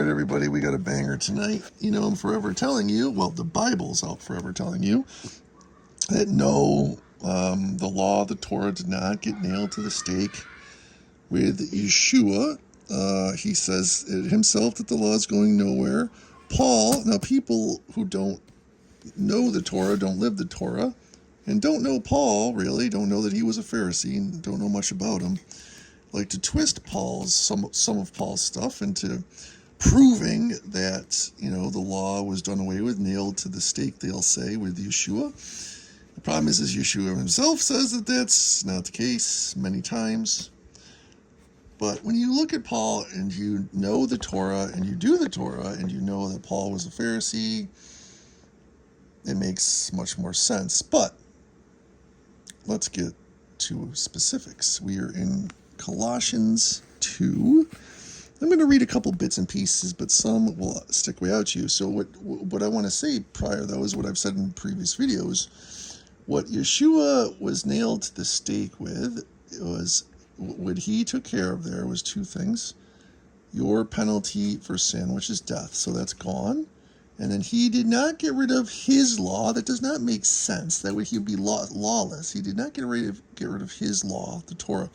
right, everybody, we got a banger tonight. You know, I'm forever telling you, well, the Bible's out forever telling you that no, the law, the Torah did not get nailed to the stake with Yeshua. He says it himself that the law is going nowhere. Paul, now people who don't know the Torah, don't live the Torah, and don't know Paul, really, don't know that he was a Pharisee and don't know much about him, like to twist some of Paul's stuff into proving that, you know, the law was done away with, nailed to the stake, they'll say, with Yeshua. The problem is Yeshua himself says that that's not the case many times. But when you look at Paul and you know the Torah and you do the Torah and you know that Paul was a Pharisee, it makes much more sense. But let's get to specifics. We are in Colossians 2. I'm going to read a couple bits and pieces, but some will stick way out to you. So what I want to say prior, though, is what I've said in previous videos. What Yeshua was nailed to the stake with was, what he took care of there was two things. Your penalty for sin, which is death, so that's gone. And then he did not get rid of his law. That does not make sense. That way he'd be lawless. He did not get rid of his law, the Torah.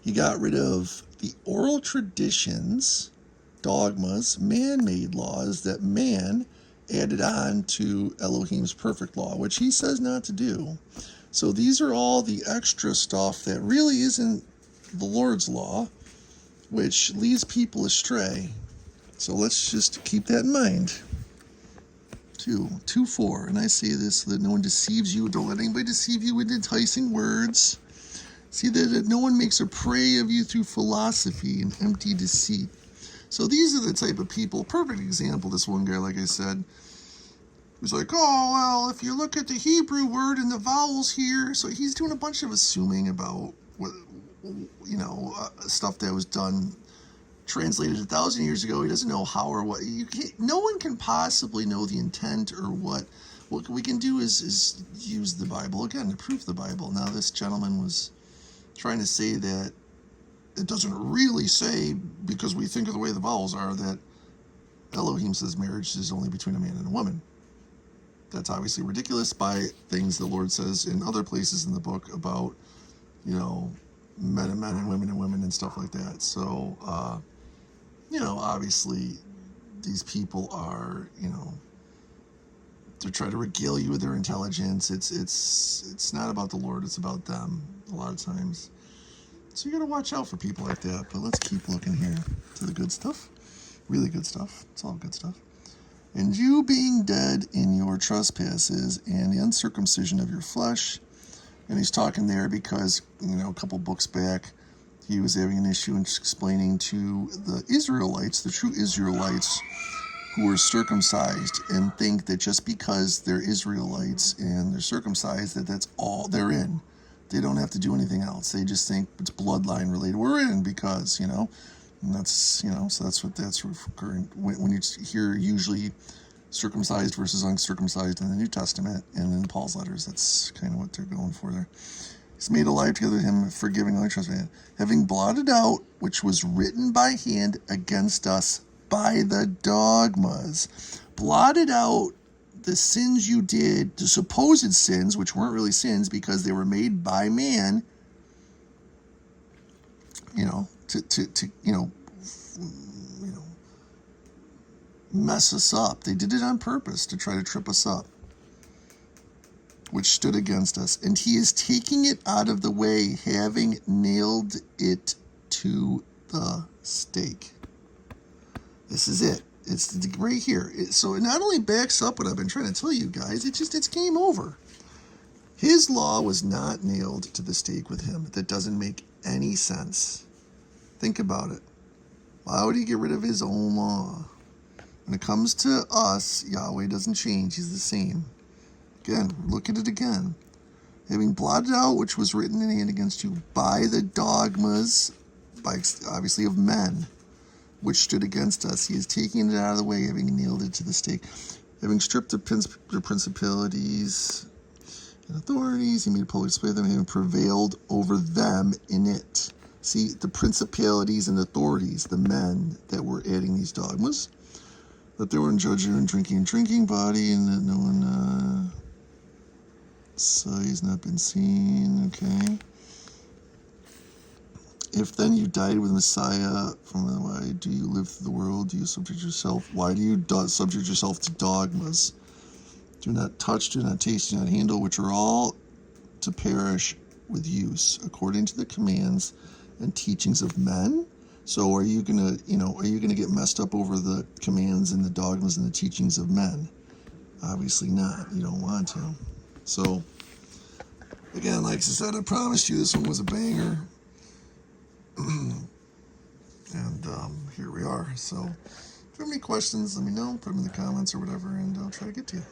He got rid of the oral traditions, dogmas, man-made laws that man added on to Elohim's perfect law, which he says not to do. So these are all the extra stuff that really isn't the Lord's law, which leads people astray. So let's just keep that in mind. 2:4, and I say this so that no one deceives you. Don't let anybody deceive you with enticing words. See that no one makes a prey of you through philosophy and empty deceit. So these are the type of people, perfect example, this one guy, like I said, who's like, oh, well, if you look at the Hebrew word and the vowels here, so he's doing a bunch of assuming about what, you know, stuff that was done, translated 1,000 years ago. He doesn't know how or what. No one can possibly know the intent or what. What we can do is use the Bible, again, to prove the Bible. Now, this gentleman was trying to say that it doesn't really say, because we think of the way the vowels are, that Elohim says marriage is only between a man and a woman. That's obviously ridiculous by things the Lord says in other places in the book about, you know, men and women and stuff like that. So, you know, obviously these people are, you know, to try to regale you with their intelligence. It's not about the Lord, it's about them a lot of times. So you got to watch out for people like that. But let's keep looking here to the good stuff. Really good stuff. It's all good stuff. And you being dead in your trespasses and the uncircumcision of your flesh. And he's talking there because, you know, a couple books back, he was having an issue in explaining to the Israelites, the true Israelites, who are circumcised and think that just because they're Israelites and they're circumcised, that that's all they're in. They don't have to do anything else. They just think it's bloodline related. We're in because, you know, and that's, you know, so that's what that's referring. When you hear usually circumcised versus uncircumcised in the New Testament and in Paul's letters, that's kind of what they're going for there. He's made alive together with him, forgiving all your trespasses, having blotted out which was written by hand against us by the dogmas. Blotted out the sins you did, the supposed sins, which weren't really sins because they were made by man, you know, to mess us up. They did it on purpose to try to trip us up, which stood against us. And he is taking it out of the way, having nailed it to the stake. This is it. It's right here. So it not only backs up what I've been trying to tell you guys, it's game over. His law was not nailed to the stake with him. That doesn't make any sense. Think about it. Why would he get rid of his own law? When it comes to us, Yahweh doesn't change. He's the same. Again, look at it again. Having blotted out which was written in hand against you by the dogmas, by obviously of men, which stood against us, he is taking it out of the way, having nailed it to the stake. Having stripped the principalities and authorities, he made a public display of them, having prevailed over them in it. See, the principalities and authorities, the men that were adding these dogmas, that they were in judging and drinking body, and that no one size not been seen. Okay. If then you died with Messiah, from why do you live through the world? Do you subject yourself? Why do you subject yourself to dogmas? Do not touch, do not taste, do not handle, which are all to perish with use, according to the commands and teachings of men. So are you gonna get messed up over the commands and the dogmas and the teachings of men? Obviously not. You don't want to. So again, like I said, I promised you this one was a banger. And here we are. So if you have any questions, let me know. Put them in the comments or whatever, and I'll try to get to you.